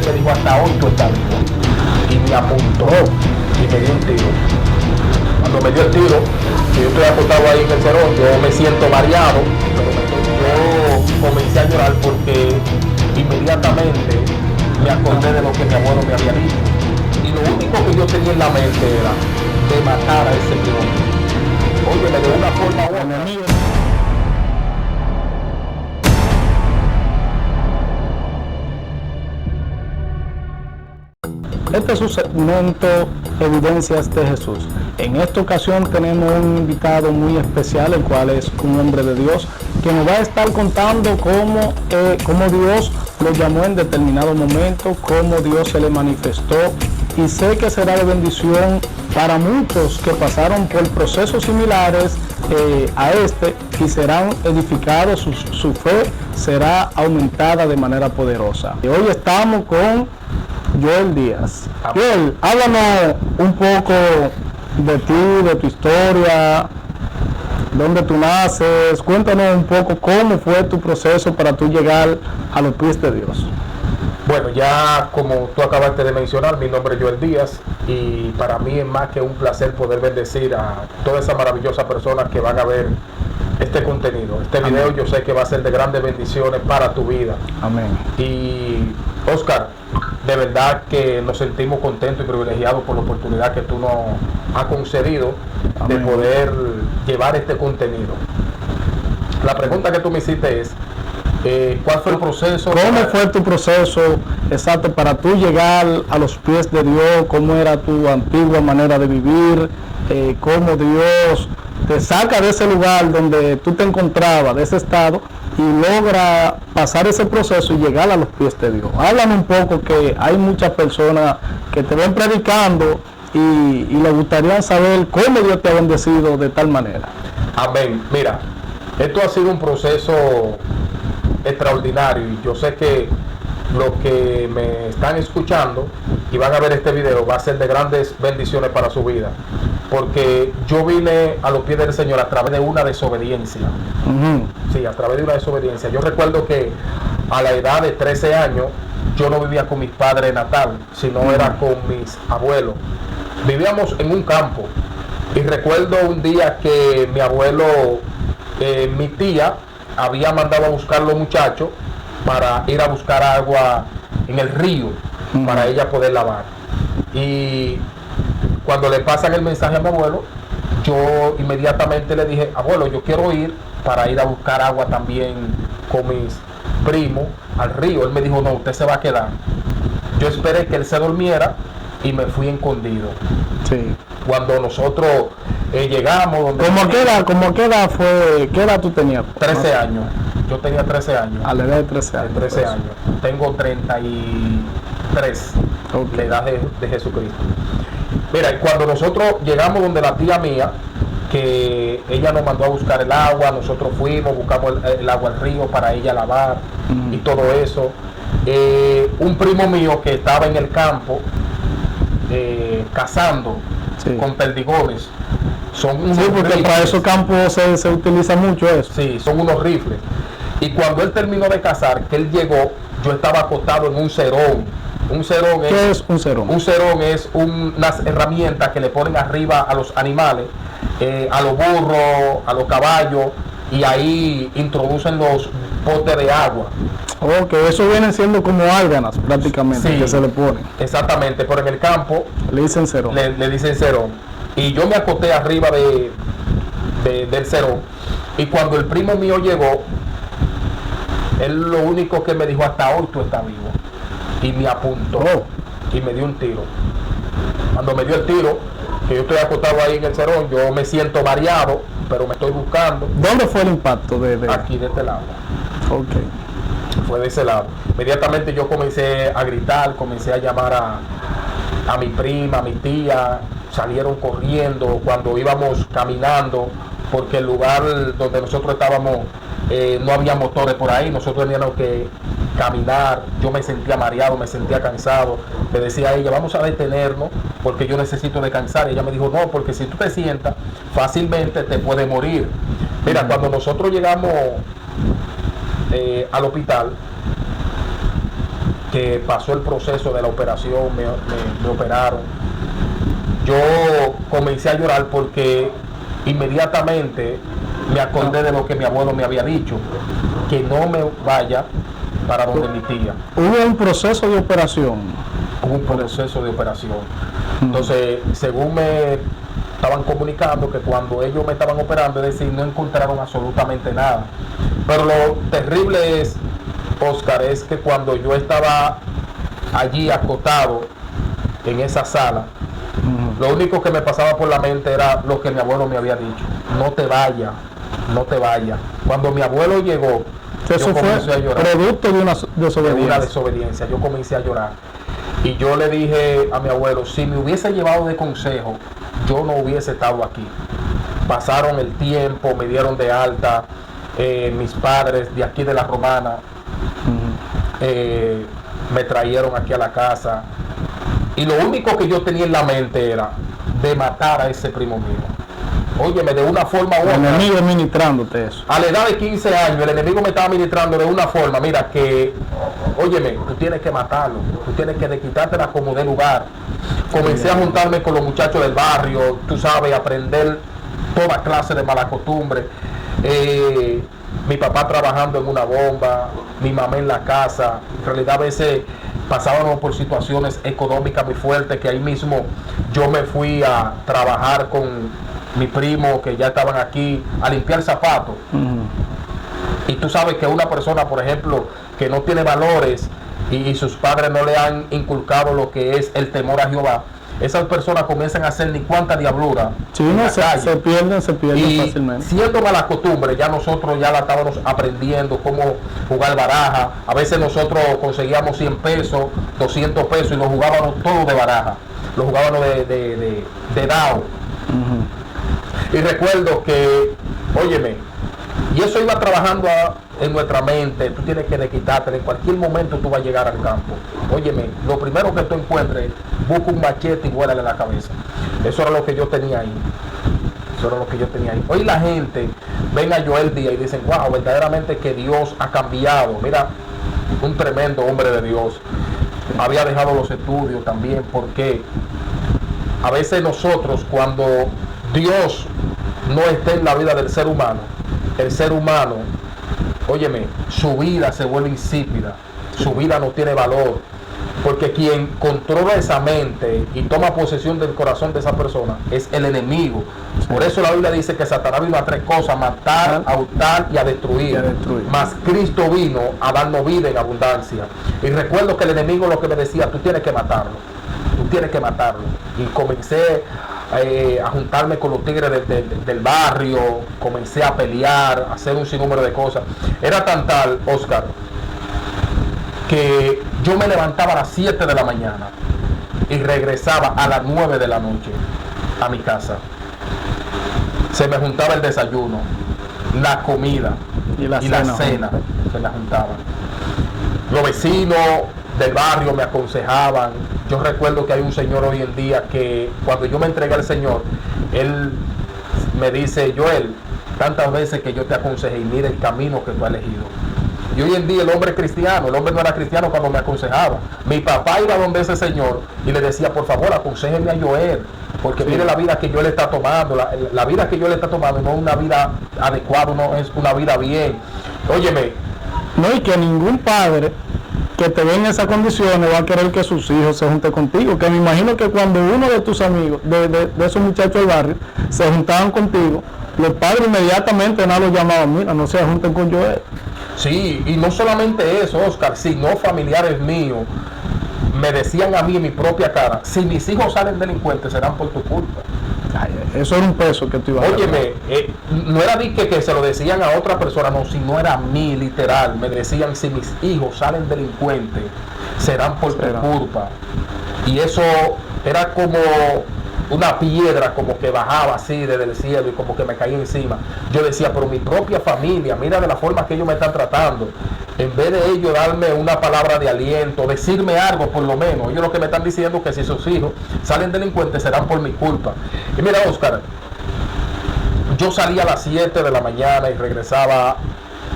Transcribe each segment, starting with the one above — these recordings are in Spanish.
que me dijo hasta hoy tú estás vivo. Y me apuntó y me dio un tiro. Cuando me dio el tiro, que yo estoy acostado ahí en el cerón, yo me siento mareado, pero yo comencé a llorar porque inmediatamente me acordé de lo que mi abuelo me había dicho. Y lo único que yo tenía en la mente era de matar a ese hombre. Oye, de una forma u otra. Este es su segmento Evidencias de Jesús. En esta ocasión tenemos un invitado muy especial, el cual es un hombre de Dios, que nos va a estar contando cómo Dios lo llamó en determinado momento, cómo Dios se le manifestó, y sé que será de bendición para muchos que pasaron por procesos similares a este y serán edificados, su fe será aumentada de manera poderosa. Y hoy estamos con Joel Díaz. Joel, háblanos un poco de ti, de tu historia, dónde tú naces, cuéntanos un poco cómo fue tu proceso para tú llegar a los pies de Dios. Bueno, ya como tú acabaste de mencionar, mi nombre es Joel Díaz y para mí es más que un placer poder bendecir a todas esas maravillosas personas que van a ver este contenido. Este video yo sé que va a ser de grandes bendiciones para tu vida. Amén. Y Oscar, de verdad que nos sentimos contentos y privilegiados por la oportunidad que tú nos has concedido. Amén. De poder llevar este contenido. La pregunta que tú me hiciste es, ¿cuál fue el proceso? ¿Cómo fue tu proceso exacto para tú llegar a los pies de Dios? ¿Cómo era tu antigua manera de vivir? ¿Cómo Dios te saca de ese lugar donde tú te encontrabas, de ese estado, y logra pasar ese proceso y llegar a los pies de Dios? Háblame un poco, que hay muchas personas que te ven predicando y les gustaría saber cómo Dios te ha bendecido de tal manera. Amén. Mira, esto ha sido un proceso extraordinario y yo sé que los que me están escuchando y van a ver este video va a ser de grandes bendiciones para su vida, porque yo vine a los pies del Señor a través de una desobediencia. Sí, a través de una desobediencia. Yo recuerdo que a la edad de 13 años yo no vivía con mi padre natal, sino era con mis abuelos. Vivíamos en un campo y recuerdo un día que mi abuelo, mi tía había mandado a buscar a los muchachos para ir a buscar agua en el río para ella poder lavar. Y cuando le pasan el mensaje a mi abuelo, yo inmediatamente le dije: abuelo, yo quiero ir para ir a buscar agua también con mis primos al río. Él me dijo: no, usted se va a quedar. Yo esperé que él se durmiera y me fui escondido. Sí. Cuando nosotros llegamos donde... ¿Cómo qué edad tú tenías? 13 años. Yo tenía 13 años. A la edad de 13 años. 13 años. Tengo 33. Okay. La edad de Jesucristo. Mira, cuando nosotros llegamos donde la tía mía, que ella nos mandó a buscar el agua, nosotros fuimos, buscamos el agua al río para ella lavar y todo eso. Un primo mío que estaba en Sí. el campo cazando con perdigones. Son unos porque rifles. Para esos campos se utiliza mucho eso. Sí, son unos rifles. Y cuando él terminó de cazar, que él llegó, yo estaba acostado en un cerón. ¿Qué es un cerón? Un cerón es unas herramientas que le ponen arriba a los animales, a los burros, a los caballos, y ahí introducen los potes de agua. Ok, eso vienen siendo como álganas prácticamente, sí, que se le ponen. Exactamente, pero en el campo le dicen cerón. Le dicen cerón. Y yo me acosté arriba del cerón. Y cuando el primo mío llegó, él lo único que me dijo: hasta hoy tú estás vivo. Y me apuntó y me dio un tiro. Cuando me dio el tiro, que yo estoy acostado ahí en el cerón, yo me siento mareado, pero me estoy buscando. ¿Dónde fue el impacto? Aquí, de este lado. Ok. Fue de ese lado. Inmediatamente yo comencé a gritar, comencé a llamar a mi prima, a mi tía. Salieron corriendo cuando íbamos caminando, porque el lugar donde nosotros estábamos no había motores por ahí, nosotros teníamos que caminar. Yo me sentía mareado, me sentía cansado. Le decía a ella: vamos a detenernos porque yo necesito descansar. Y ella me dijo: no, porque si tú te sientas fácilmente te puedes morir. Mira, cuando nosotros llegamos al hospital, que pasó el proceso de la operación, me operaron, yo comencé a llorar porque inmediatamente me acordé de lo que mi abuelo me había dicho, que no me vaya para donde mi tía. Hubo un proceso de operación. Hubo un proceso de operación. Entonces, según me estaban comunicando, que cuando ellos me estaban operando, es decir, no encontraron absolutamente nada. Pero lo terrible es, Oscar, es que cuando yo estaba allí acostado en esa sala, lo único que me pasaba por la mente era lo que mi abuelo me había dicho: no te vayas, no te vayas. Cuando mi abuelo llegó, eso yo comencé a llorar. Producto de una desobediencia. De una desobediencia. Yo comencé a llorar. Y yo le dije a mi abuelo, si me hubiese llevado de consejo, yo no hubiese estado aquí. Pasaron el tiempo, me dieron de alta, mis padres de aquí de la Romana, me trajeron aquí a la casa. Y lo único que yo tenía en la mente era de matar a ese primo mío. Óyeme, de una forma u otra. El enemigo ministrándote eso. A la edad de 15 años, el enemigo me estaba ministrando de una forma, mira, que, óyeme, tú tienes que matarlo, tú tienes que quitártela como de lugar. Comencé a juntarme con los muchachos del barrio, tú sabes, aprender toda clase de mala costumbre. Mi papá trabajando en una bomba, mi mamá en la casa. En realidad a veces pasábamos por situaciones económicas muy fuertes, que ahí mismo yo me fui a trabajar con mi primo, que ya estaban aquí, a limpiar zapatos. Y tú sabes que una persona, por ejemplo, que no tiene valores y sus padres no le han inculcado lo que es el temor a Jehová, esas personas comienzan a hacer ni cuánta diablura. Sí, no, se pierden y fácilmente. Siendo mala costumbre, ya nosotros ya la estábamos aprendiendo cómo jugar baraja. A veces nosotros conseguíamos 100 pesos, 200 pesos y lo jugábamos todo de baraja. Lo jugábamos de dado. Y recuerdo que, óyeme, y eso iba trabajando en nuestra mente. Tú tienes que quitarte, en cualquier momento tú vas a llegar al campo. Óyeme, lo primero que tú encuentres, busca un machete y vuélale la cabeza. Eso era lo que yo tenía ahí. Eso era lo que yo tenía ahí. Hoy la gente ven a Joel Díaz y dicen, wow, verdaderamente que Dios ha cambiado. Mira, un tremendo hombre de Dios. Había dejado los estudios también, porque a veces nosotros, cuando Dios no está en la vida del ser humano, el ser humano, óyeme, su vida se vuelve insípida, su vida no tiene valor, porque quien controla esa mente y toma posesión del corazón de esa persona es el enemigo. Por eso la Biblia dice que Satanás vino a 3 cosas: matar, a hurtar y a destruir. Mas Cristo vino a darnos vida en abundancia. Y recuerdo que el enemigo lo que me decía: tú tienes que matarlo, tú tienes que matarlo. Y comencé a juntarme con los tigres del barrio, comencé a pelear, a hacer un sinnúmero de cosas. Era tan tal, Oscar, que yo me levantaba a las 7 de la mañana y regresaba a las 9 de la noche a mi casa. Se me juntaba el desayuno, la comida y la cena se me juntaban. Los vecinos del barrio me aconsejaban. Yo recuerdo que hay un señor hoy en día que cuando yo me entregué al Señor, él me dice: Joel, tantas veces que yo te aconsejé y mira el camino que tú has elegido. Y hoy en día el hombre es cristiano. El hombre no era cristiano cuando me aconsejaba. Mi papá iba donde ese señor y le decía: por favor, aconséjeme a Joel, porque mire la vida que Joel está tomando. La vida que Joel está tomando no es una vida adecuada, no es una vida bien. Óyeme. No, y que ningún padre que te ve en esas condiciones va a querer que sus hijos se junten contigo. Que me imagino que cuando uno de tus amigos, de esos muchachos del barrio, se juntaban contigo, los padres inmediatamente no los llamaban: mira, no se junten con Joel. Sí, y no solamente eso, Oscar, sino familiares míos me decían a mí en mi propia cara: si mis hijos salen delincuentes serán por tu culpa. Ay, eso era un peso que tú ibas a dar. Óyeme, no era que se lo decían a otra persona, no, sino era a mí, literal. Me decían: si mis hijos salen delincuentes serán por tu culpa. Y eso era como una piedra, como que bajaba así desde el cielo y como que me caía encima. Yo decía: pero mi propia familia, mira de la forma que ellos me están tratando. En vez de ellos darme una palabra de aliento, decirme algo por lo menos, ellos lo que me están diciendo es que si sus hijos salen delincuentes serán por mi culpa. Y mira, Oscar, yo salía a las 7 de la mañana y regresaba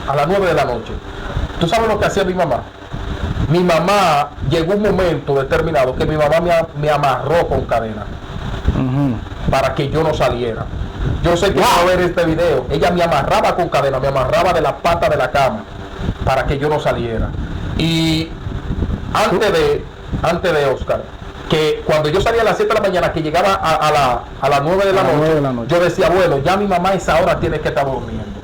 a las 9 de la noche. ¿Tú sabes lo que hacía mi mamá? Mi mamá, llegó un momento determinado que mi mamá me amarró con cadena para que yo no saliera. Yo sé que va a ver este video. Ella me amarraba con cadena, me amarraba de la pata de la cama para que yo no saliera. Y antes de Oscar, que cuando yo salía a las 7 de la mañana, que llegaba a las 9 de la noche, yo decía, bueno, ya mi mamá a esa hora tiene que estar durmiendo.